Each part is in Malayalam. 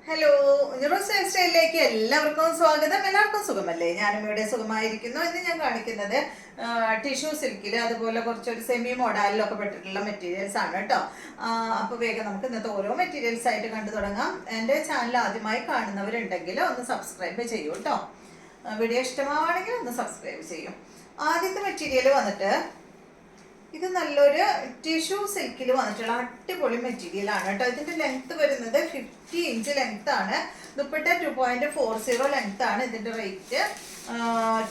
ഹലോ, റോസ് ഹെയർ സ്റ്റൈലിലേക്ക് എല്ലാവർക്കും സ്വാഗതം. എല്ലാവർക്കും സുഖമല്ലേ? ഞാനും ഇവിടെ സുഖമായിരിക്കുന്നു. ഇന്ന് ഞാൻ കാണിക്കുന്നത് ടിഷ്യൂ സിൽക്കിൽ അതുപോലെ കുറച്ചൊരു സെമി മോഡലിലൊക്കെ പെട്ടിട്ടുള്ള മെറ്റീരിയൽസ് ആണ് കേട്ടോ. അപ്പോൾ വേഗം നമുക്ക് ഇന്നത്തെ ഓരോ മെറ്റീരിയൽസ് ആയിട്ട് കണ്ടു തുടങ്ങാം. എൻ്റെ ചാനൽ ആദ്യമായി കാണുന്നവരുണ്ടെങ്കിൽ ഒന്ന് സബ്സ്ക്രൈബ് ചെയ്യൂ കേട്ടോ. വീഡിയോ ഇഷ്ടമാണെങ്കിൽ ഒന്ന് സബ്സ്ക്രൈബ് ചെയ്യും. ആദ്യത്തെ മെറ്റീരിയൽ വന്നിട്ട് ഇത് നല്ലൊരു ടിഷ്യൂ സിൽക്കിൽ വന്നിട്ടുള്ള അടിപൊളി മെറ്റീരിയൽ ആണ് കേട്ടോ. ഇതിന്റെ ലെങ്ത് വരുന്നത് 50 ഇഞ്ച് ലെങ്ത് ആണ്. ദുപ്പട്ട 2.40 ലെങ്ത് ആണ്. ഇതിന്റെ റേറ്റ്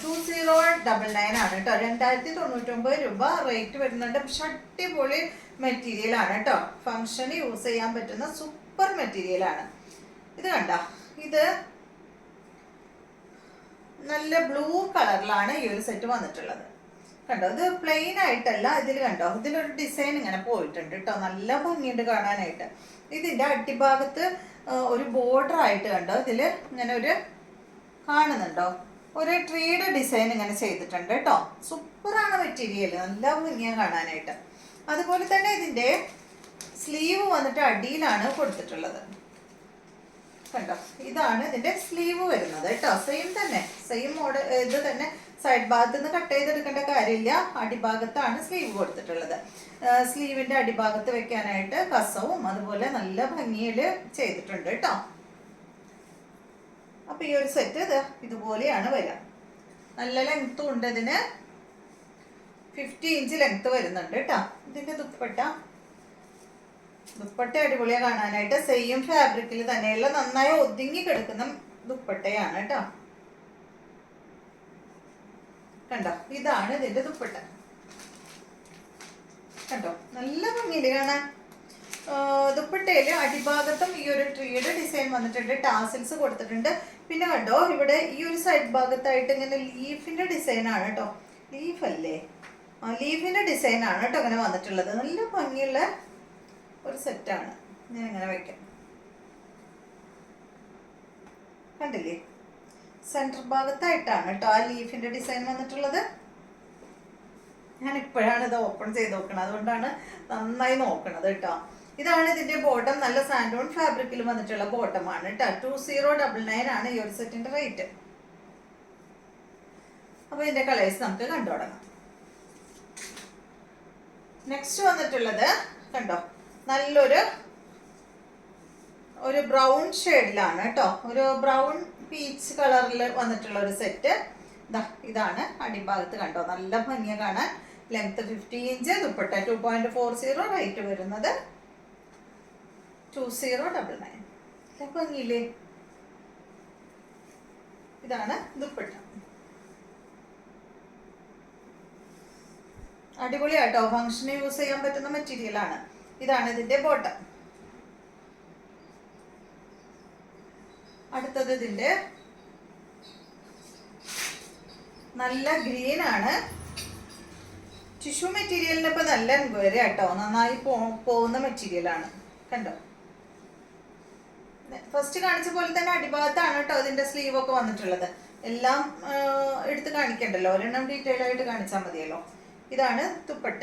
2099 ആണ് കേട്ടോ. 2099 രൂപ റേറ്റ് വരുന്നുണ്ട്. പക്ഷെ അടിപൊളി മെറ്റീരിയൽ ആണ് കേട്ടോ. ഫംഗ്ഷന് യൂസ് ചെയ്യാൻ പറ്റുന്ന സൂപ്പർ മെറ്റീരിയൽ ആണ്. ഇത് കണ്ട, ഇത് നല്ല ബ്ലൂ കളറിലാണ് ഈ ഒരു സെറ്റ് വന്നിട്ടുള്ളത്. കണ്ടോ, ഇത് പ്ലെയിൻ ആയിട്ടല്ല, ഇതിൽ കണ്ടോ, ഇതിലൊരു ഡിസൈൻ ഇങ്ങനെ പോയിട്ടുണ്ട് കേട്ടോ. നല്ല ഭംഗിയുണ്ട് കാണാനായിട്ട്. ഇതിന്റെ അടിഭാഗത്ത് ഒരു ബോർഡർ ആയിട്ട് കണ്ടോ, ഇതില് ഇങ്ങനെ ഒരു കാണുന്നുണ്ടോ, ഒരു ട്രീയുടെ ഡിസൈൻ ഇങ്ങനെ ചെയ്തിട്ടുണ്ട് കേട്ടോ. സൂപ്പറാണ് മെറ്റീരിയൽ, നല്ല ഭംഗിയാണ് കാണാനായിട്ട്. അതുപോലെ തന്നെ ഇതിന്റെ സ്ലീവ് വന്നിട്ട് അടിയിലാണ് കൊടുത്തിട്ടുള്ളത്. കണ്ടോ, ഇതാണ് ഇതിന്റെ സ്ലീവ് വരുന്നത് കേട്ടോ. സെയിം മോഡൽ ഇത് തന്നെ. സൈഡ് ഭാഗത്ത് നിന്ന് കട്ട് ചെയ്തെടുക്കേണ്ട കാര്യമില്ല. അടിഭാഗത്താണ് സ്ലീവ് കൊടുത്തിട്ടുള്ളത്. സ്ലീവിന്റെ അടിഭാഗത്ത് വെക്കാനായിട്ട് കസവും അതുപോലെ നല്ല ഭംഗിയിൽ ചെയ്തിട്ടുണ്ട് കേട്ടോ. അപ്പൊ ഈ ഒരു സെറ്റ് ഇതുപോലെയാണ് വരിക. നല്ല ലെങ്ത്തും ഉണ്ട് ഇതിന്. 50 ഇഞ്ച് ലെങ്ത് വരുന്നുണ്ട് കേട്ടോ. ഇതിന്റെ ദുപ്പട്ട അടിപൊളിയാണ് കാണാനായിട്ട്. സെയിം ഫാബ്രിക്കിൽ തന്നെയുള്ള നന്നായി ഒതുങ്ങി കിടക്കുന്ന ദുപ്പട്ടയാണ് കേട്ടോ. കണ്ടോ, ഇതാണ് ഇതിന്റെ ദുപ്പട്ട. കണ്ടോ, നല്ല ഭംഗിയില് കാണാൻ. ദുപ്പട്ടയില് അടിഭാഗത്തും ഈ ഒരു ട്രീയുടെ ഡിസൈൻ വന്നിട്ടുണ്ട്. ടാസിൽസ് കൊടുത്തിട്ടുണ്ട്. പിന്നെ കണ്ടോ, ഇവിടെ ഈ ഒരു സൈഡ് ഭാഗത്തായിട്ട് ഇങ്ങനെ ലീഫിന്റെ ഡിസൈൻ ആണ് കേട്ടോ. ലീഫ് അല്ലേ? ലീഫിന്റെ ഡിസൈൻ ആണ് കേട്ടോ അങ്ങനെ വന്നിട്ടുള്ളത്. നല്ല ഭംഗിയുള്ള ഒരു സെറ്റാണ്. ഞാൻ ഇങ്ങനെ വെക്കാം. കണ്ടില്ലേ, സെന്റർ ഭാഗത്തായിട്ടാണ് കേട്ടോ ആ ലീഫിന്റെ ഡിസൈൻ വന്നിട്ടുള്ളത്. ഞാൻ ഇപ്പോഴാണ് ഇത് ഓപ്പൺ ചെയ്ത് നോക്കുന്നത്, അതുകൊണ്ടാണ് നന്നായി നോക്കണത് കേട്ടോ. ഇതാണ് ഇതിന്റെ ബോട്ടം. നല്ല സാൻഡോൺ ഫാബ്രിക്കിൽ വന്നിട്ടുള്ള ബോട്ടമാണ് കേട്ടോ. 2099 ആണ് ഈ ഒരു സെറ്റിന്റെ റേറ്റ്. അപ്പൊ ഇതിന്റെ കളേഴ്സ് നമുക്ക് കണ്ടു തുടങ്ങാം. നെക്സ്റ്റ് വന്നിട്ടുള്ളത് കണ്ടോ, നല്ലൊരു ബ്രൗൺ ഷെയ്ഡിലാണ് കേട്ടോ. ഒരു ബ്രൗൺ പീച്ച് കളറിൽ വന്നിട്ടുള്ള ഒരു സെറ്റ്. ഇതാണ് അടിഭാഗത്ത്. കണ്ടോ, നല്ല ഭംഗിയ കാണാൻ. Length 50 inch. ദുപ്പട്ട 2.40. റേറ്റ് വരുന്നത് 2099. ഭംഗിയില്ലേ? ഇതാണ് ദുപ്പട്ട. അടിപൊളിയാട്ടോ. ഫംഗ്ഷന് യൂസ് ചെയ്യാൻ പറ്റുന്ന മെറ്റീരിയൽ ആണ്. ഇതാണ് ഇതിന്റെ ബോട്ടം. അടുത്തത് ഇതിന്റെ നല്ല ഗ്രീൻ ആണ്. ടിഷ്യൂ മെറ്റീരിയലിന് ഇപ്പൊ നല്ല എൻക്വയറി കേട്ടോ. നന്നായി പോകുന്ന മെറ്റീരിയൽ ആണ്. കണ്ടോ, ഫസ്റ്റ് കാണിച്ച പോലെ തന്നെ അടിഭാഗത്താണ് കേട്ടോ ഇതിന്റെ സ്ലീവ് ഒക്കെ വന്നിട്ടുള്ളത്. എല്ലാം എടുത്ത് കാണിക്കണ്ടല്ലോ, ഒരെണ്ണം ഡീറ്റെയിൽ ആയിട്ട് കാണിച്ചാൽ മതിയല്ലോ. ഇതാണ് ദുപ്പട്ട,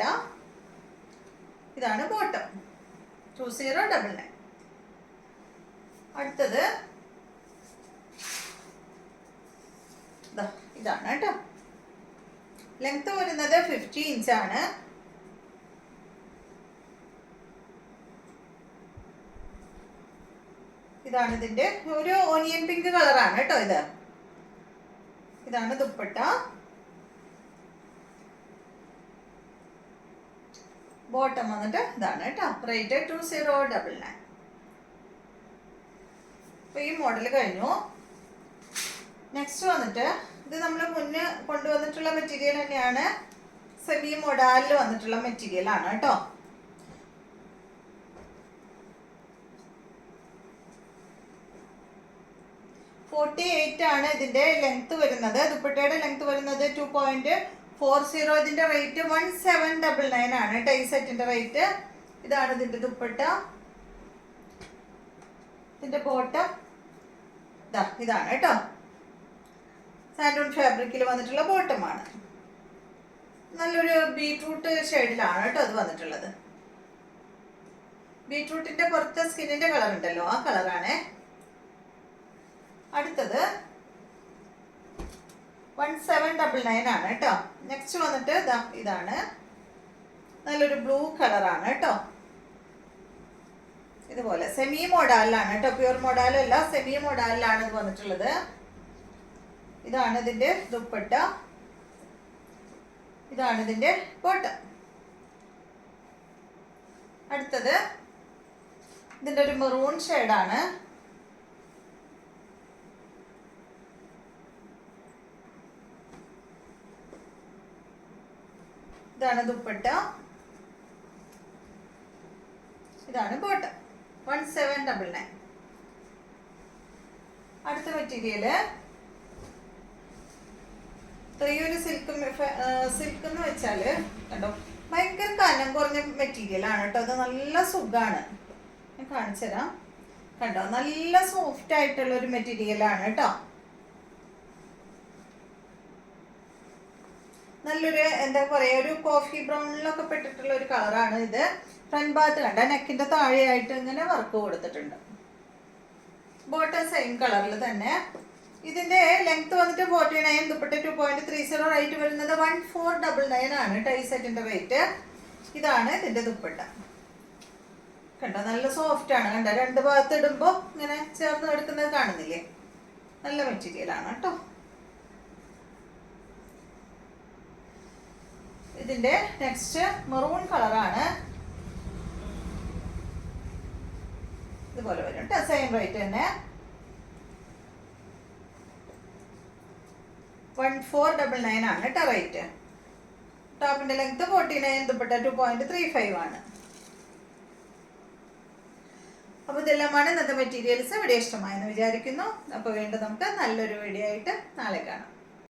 ഇതാണ് ബോട്ടം. 2099. അടുത്തത് ഇതാണ് കേട്ടോ. ലെങ്ത് വരുന്നത് 50 ഇഞ്ചാണ്. ഇതാണ് ഇതിന്റെ ഒരു ഓനിയൻ പിങ്ക് കളറാണ് കേട്ടോ. ഇതാണ് ദുപ്പട്ട. ബോട്ടം വന്നിട്ട് ഇതാണ് കേട്ടോ. റേറ്റ് 2099. അപ്പൊ ഈ മോഡൽ കഴിഞ്ഞു. നെക്സ്റ്റ് വന്നിട്ട് ഇത് നമ്മൾ മുന്നേ കൊണ്ടുവന്നിട്ടുള്ള മെറ്റീരിയൽ തന്നെയാണ്. സെമി മോഡലിൽ വന്നിട്ടുള്ള മെറ്റീരിയൽ ആണ് കേട്ടോ. ആണ് ഇതിന്റെ ലെങ്ത് വരുന്നത്. ദുപ്പട്ടയുടെ ലെങ്ത് വരുന്നത് 2.40. ഇതിന്റെ റേറ്റ് 1799 ആണ് കേട്ടോ ഈ സെറ്റിന്റെ റേറ്റ്. ഇതാണ് ഇതിന്റെ ദുപ്പട്ട. ഇതിന്റെ ബോട്ടം ഇതാണ് കേട്ടോ. സാൻഡൂൺ ഫാബ്രിക്കിൽ വന്നിട്ടുള്ള ബോട്ടമാണ്. നല്ലൊരു ബീട്രൂട്ട് ഷെയ്ഡിലാണ് കേട്ടോ അത് വന്നിട്ടുള്ളത്. ബീട്രൂട്ടിന്റെ പുറത്തെ സ്കിന്നിന്റെ കളർ ഉണ്ടല്ലോ, ആ കളറാണ്. 1799 ആണ് കേട്ടോ. നെക്സ്റ്റ് വന്നിട്ട് ഇതാണ്, നല്ലൊരു ബ്ലൂ കളറാണ് കേട്ടോ. ഇതുപോലെ സെമി മോഡാലിലാണ് കേട്ടോ, പ്യൂർ മോഡാലല്ല, സെമി മോഡാലിലാണ് ഇത് വന്നിട്ടുള്ളത്. ഇതാണ് ഇതിന്റെ ദുപ്പട്ട, ഇതാണ് ഇതിന്റെ ബോട്ടം. അടുത്തത് ഇതിന്റെ ഒരു മെറൂൺ ഷെയ്ഡാണ്. ഇതാണ് ദുപ്പട്ട, ഇതാണ് ബോട്ടം. 1799. അടുത്ത മെറ്റീരിയല് ഈ ഒരു സിൽക്ക് എന്ന് വെച്ചാല് കണ്ടോ, ഭയങ്കര കനം കുറഞ്ഞ മെറ്റീരിയൽ ആണ് കേട്ടോ. അത് നല്ല സുഖാണ്, ഞാൻ കാണിച്ചു തരാം. കണ്ടോ, നല്ല സോഫ്റ്റ് ആയിട്ടുള്ള ഒരു മെറ്റീരിയൽ ആണ് കേട്ടോ. നല്ലൊരു എന്താ പറയാ, ഒരു കോഫി ബ്രൗണിലൊക്കെ പെട്ടിട്ടുള്ള ഒരു കളറാണ് ഇത്. ഫ്രണ്ട് ഭാഗത്ത് കണ്ട നെക്കിന്റെ താഴെയായിട്ട് ഇങ്ങനെ വർക്ക് കൊടുത്തിട്ടുണ്ട്. ബോട്ടം സെയിം കളറിൽ തന്നെ. ഇതിന്റെ ലെങ്ത് വന്നിട്ട് 49, ദുപ്പട്ട 2.30, റേറ്റ് വരുന്നത് 1499 ആണ് ടൈ സെറ്റിന്റെ റേറ്റ്. ഇതാണ് ഇതിന്റെ ദുപ്പട്ട. കണ്ടോ, നല്ല സോഫ്റ്റ് ആണ്. കണ്ടോ, രണ്ട് ഭാഗത്ത് ഇടുമ്പോ ഇങ്ങനെ ചേർന്ന് എടുക്കുന്നത് കാണുന്നില്ലേ? നല്ല മെറ്റീരിയൽ ആണ് കേട്ടോ. ഇതിന്റെ നെക്സ്റ്റ് മെറൂൺ കളറാണ്. ഇതുപോലെ വരും കേട്ടോ, സെയിം റേറ്റ് തന്നെ. 1499 ആണ് കേട്ടോ റേറ്റ്. ടോപ്പിന്റെ ലെങ്ത് 49, ദുപ്പട്ട 2.35 ആണ്. അപ്പൊ ഇതെല്ലാമാണ് ഇന്നത്തെ മെറ്റീരിയൽസ്. വീഡിയോ ഇഷ്ടമായെന്ന് വിചാരിക്കുന്നു. അപ്പൊ വീണ്ടും നമുക്ക് നല്ലൊരു വീഡിയോ ആയിട്ട് നാളെ കാണാം.